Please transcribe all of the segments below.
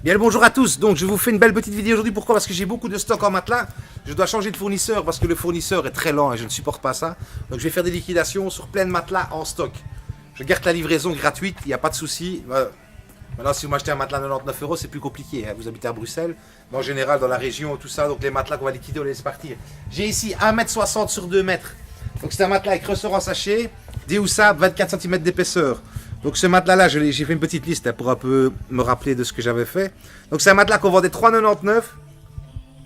Bien le bonjour à tous, donc je vous fais une belle petite vidéo aujourd'hui, pourquoi? Parce que j'ai beaucoup de stock en matelas, je dois changer de fournisseur parce que le fournisseur est très lent et je ne supporte pas ça. Donc je vais faire des liquidations sur plein de matelas en stock. Je garde la livraison gratuite, il n'y a pas de souci. Maintenant si vous m'achetez un matelas à 99 €, c'est plus compliqué, hein. Vous habitez à Bruxelles, mais en général dans la région, tout ça, donc les matelas qu'on va liquider, on les laisse partir. J'ai ici 1,60 m sur 2 mètres, donc c'est un matelas avec ressort en sachet, déhoussable, 24 cm d'épaisseur. Donc ce matelas là, j'ai fait une petite liste, hein, pour un peu me rappeler de ce que j'avais fait. Donc c'est un matelas qu'on vendait 3,99 €.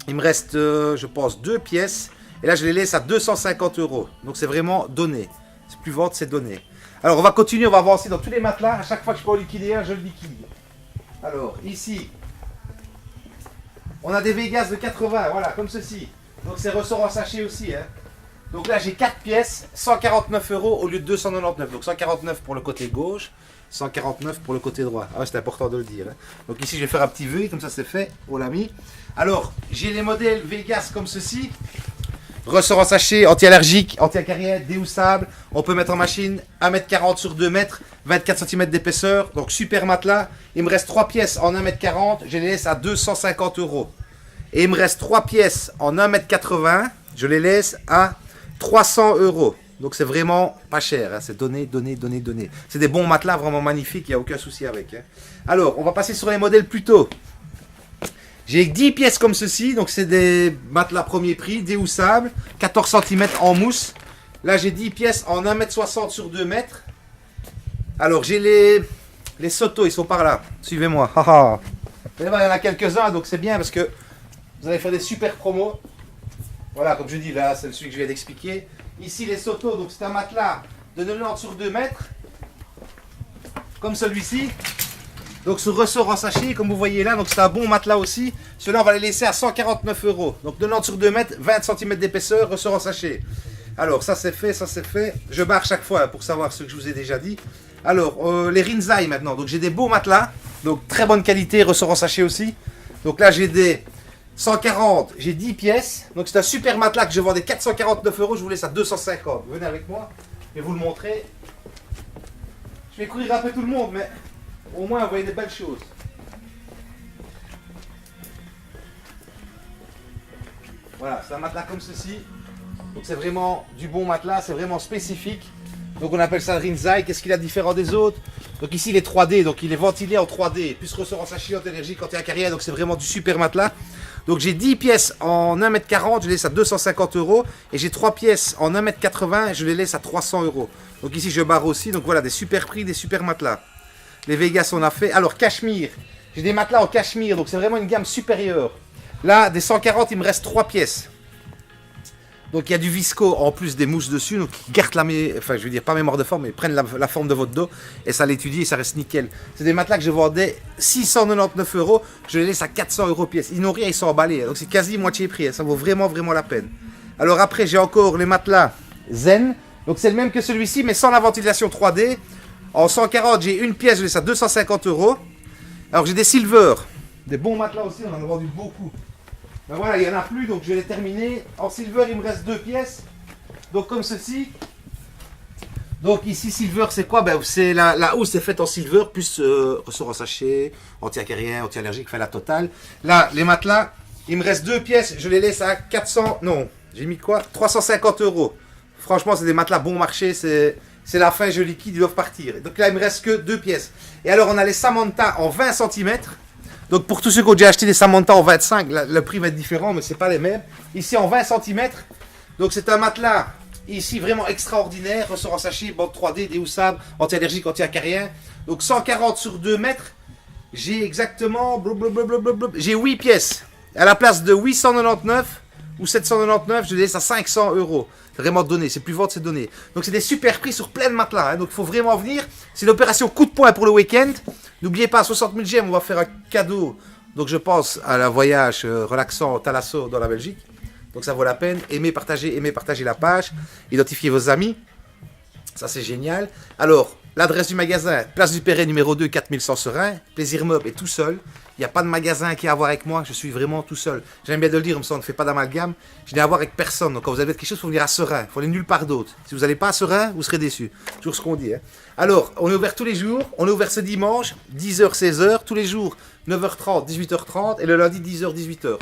Il me reste, je pense, 2 pièces. Et là je les laisse à 250 €. Donc c'est vraiment donné. C'est plus vente, c'est donné. Alors on va continuer, on va avancer dans tous les matelas. À chaque fois que je peux en liquider un, je le liquide. Alors ici, on a des Vegas de 80, voilà, comme ceci. Donc c'est ressort en sachet aussi, hein. Donc là j'ai 4 pièces, 149 € au lieu de 299. Donc 149 pour le côté gauche, 149 pour le côté droit. Ah ouais, c'est important de le dire, hein. Donc ici je vais faire un petit V, comme ça c'est fait, on l'a mis. Alors j'ai les modèles Vegas comme ceci. Ressort en sachet, anti-allergique, anti-acarienne, déhoussable. On peut mettre en machine 1,40 m sur 2 mètres, 24 cm d'épaisseur. Donc super matelas. Il me reste 3 pièces en 1,40 m, je les laisse à 250 €. Et il me reste 3 pièces en 1,80 m, je les laisse à 300 €. Donc c'est vraiment pas cher, hein. C'est donné. C'est des bons matelas vraiment magnifiques, il n'y a aucun souci avec, hein. Alors, on va passer sur les modèles plus tôt. J'ai 10 pièces comme ceci, donc c'est des matelas premier prix, déhoussables, 14 cm en mousse. Là j'ai 10 pièces en 1,60 m sur 2 mètres. Alors j'ai les Soto, ils sont par là, suivez-moi. Il y en a quelques-uns, donc c'est bien parce que vous allez faire des super promos. Voilà, comme je dis, là, c'est celui que je viens d'expliquer. Ici, les Soto, donc c'est un matelas de 90 sur 2 mètres. Comme celui-ci. Donc, ce ressort en sachet, comme vous voyez là, donc c'est un bon matelas aussi. Ceux-là, on va les laisser à 149 €. Donc, 90 sur 2 mètres, 20 cm d'épaisseur, ressort en sachet. Alors, ça c'est fait, ça c'est fait. Je barre chaque fois, hein, pour savoir ce que je vous ai déjà dit. Alors, les Rinzai maintenant. Donc, j'ai des beaux matelas. Donc, très bonne qualité, ressort en sachet aussi. Donc là, j'ai des 140, j'ai 10 pièces. Donc c'est un super matelas que je vendais 449 €, je vous laisse à 250. Venez avec moi, je vais vous le montrer. Je vais courir un peu tout le monde, mais au moins vous voyez des belles choses. Voilà, c'est un matelas comme ceci. Donc c'est vraiment du bon matelas, c'est vraiment spécifique. Donc on appelle ça le Rinzai. Qu'est-ce qu'il a de différent des autres? Donc ici il est 3D, donc il est ventilé en 3D, plus ressort en sachet, anti-allergique, anti-acarienne, donc c'est vraiment du super matelas. Donc j'ai 10 pièces en 1,40 m, je les laisse à 250 €. Et j'ai 3 pièces en 1,80 m, je les laisse à 300 €. Donc ici je barre aussi, donc voilà, des super prix, des super matelas. Les Vegas on a fait. Alors cachemire, j'ai des matelas en cachemire, donc c'est vraiment une gamme supérieure. Là, des 140, il me reste 3 pièces. Donc il y a du visco en plus des mousses dessus, donc qui gardent enfin je veux dire pas mémoire de forme, mais prennent la forme de votre dos et ça l'étudie et ça reste nickel. C'est des matelas que je vendais 699 €, je les laisse à 400 € pièce. Ils n'ont rien, ils sont emballés, donc c'est quasi moitié prix, hein. Ça vaut vraiment la peine. Alors après j'ai encore les matelas Zen, donc c'est le même que celui-ci mais sans la ventilation 3D. En 140 j'ai une pièce, je les laisse à 250 €. Alors j'ai des Silver, des bons matelas aussi, on en a vendu beaucoup. Ben voilà, il n'y en a plus, donc je vais les terminer. En silver, il me reste 2 pièces. Donc comme ceci. Donc ici, silver, c'est quoi? Ben, c'est la housse est faite en silver, plus ressort en sachet, anti-acarienne, anti-allergique, enfin la totale. Là, les matelas, il me reste 2 pièces, je les laisse à 400, non, j'ai mis quoi? 350 €. Franchement, c'est des matelas bon marché, c'est la fin, je liquide, ils doivent partir. Donc là, il me reste que 2 pièces. Et alors, on a les Samantha en 20 cm. Donc pour tous ceux qui ont déjà acheté des Samantha en 25, le prix va être différent, mais c'est pas les mêmes. Ici en 20 cm, donc c'est un matelas ici vraiment extraordinaire, ressort en sachet, bande 3D, déhoussable, anti-allergique, anti-acarien. Donc 140 sur 2 mètres, j'ai exactement, j'ai 8 pièces. À la place de 899 ou 799, je les laisse à 500 €. C'est vraiment donné, c'est plus vente, c'est donné. Donc c'est des super prix sur plein de matelas, hein. Donc il faut vraiment venir. C'est l'opération coup de poing pour le week-end. N'oubliez pas, à 60 000 gemmes, on va faire un cadeau. Donc je pense à un voyage relaxant Thalasso dans la Belgique. Donc ça vaut la peine. Aimez, partagez la page. Identifiez vos amis. Ça c'est génial. Alors, l'adresse du magasin, place du Perret numéro 2, 4100 Seraing. Plaisir Mob est tout seul. Il n'y a pas de magasin qui a à voir avec moi, je suis vraiment tout seul. J'aime bien de le dire, comme ça on ne fait pas d'amalgame. Je n'ai à voir avec personne. Donc quand vous avez quelque chose, il faut venir à Seraing. Il faut aller nulle part d'autre. Si vous n'allez pas à Seraing, vous serez déçus. Toujours ce qu'on dit. Hein. Alors, on est ouvert tous les jours. On est ouvert ce dimanche, 10h, 16h. Tous les jours, 9h30, 18h30. Et le lundi, 10h, 18h.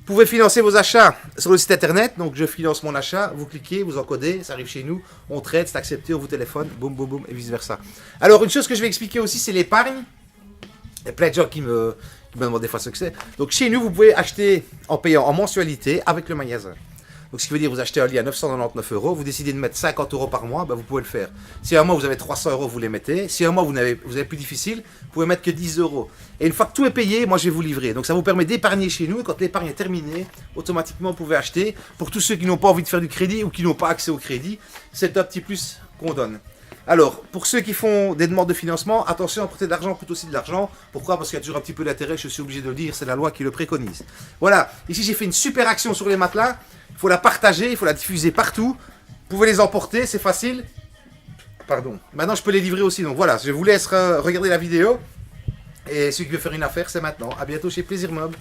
Vous pouvez financer vos achats sur le site internet. Donc je finance mon achat. Vous cliquez, vous encodez. Ça arrive chez nous. On traite, c'est accepté, on vous téléphone. Boum, boum, boum. Et vice versa. Alors, une chose que je vais expliquer aussi, c'est l'épargne. Il y a plein de gens qui me demandent des fois ce que c'est. Donc chez nous, vous pouvez acheter en payant en mensualité avec le magasin. Donc ce qui veut dire vous achetez un lit à 999 €, vous décidez de mettre 50 € par mois, ben, vous pouvez le faire. Si un mois vous avez 300 €, vous les mettez. Si un mois vous avez plus difficile, vous pouvez mettre que 10 €. Et une fois que tout est payé, moi je vais vous livrer. Donc ça vous permet d'épargner chez nous. Et quand l'épargne est terminée, automatiquement vous pouvez acheter. Pour tous ceux qui n'ont pas envie de faire du crédit ou qui n'ont pas accès au crédit, c'est un petit plus qu'on donne. Alors, pour ceux qui font des demandes de financement, attention, emprunter de l'argent coûte aussi de l'argent. Pourquoi? Parce qu'il y a toujours un petit peu d'intérêt, je suis obligé de le dire, c'est la loi qui le préconise. Voilà, ici j'ai fait une super action sur les matelas. Il faut la partager, il faut la diffuser partout. Vous pouvez les emporter, c'est facile. Pardon. Maintenant, je peux les livrer aussi. Donc voilà, je vous laisse regarder la vidéo. Et celui qui veut faire une affaire, c'est maintenant. A bientôt chez Plaisir Mob.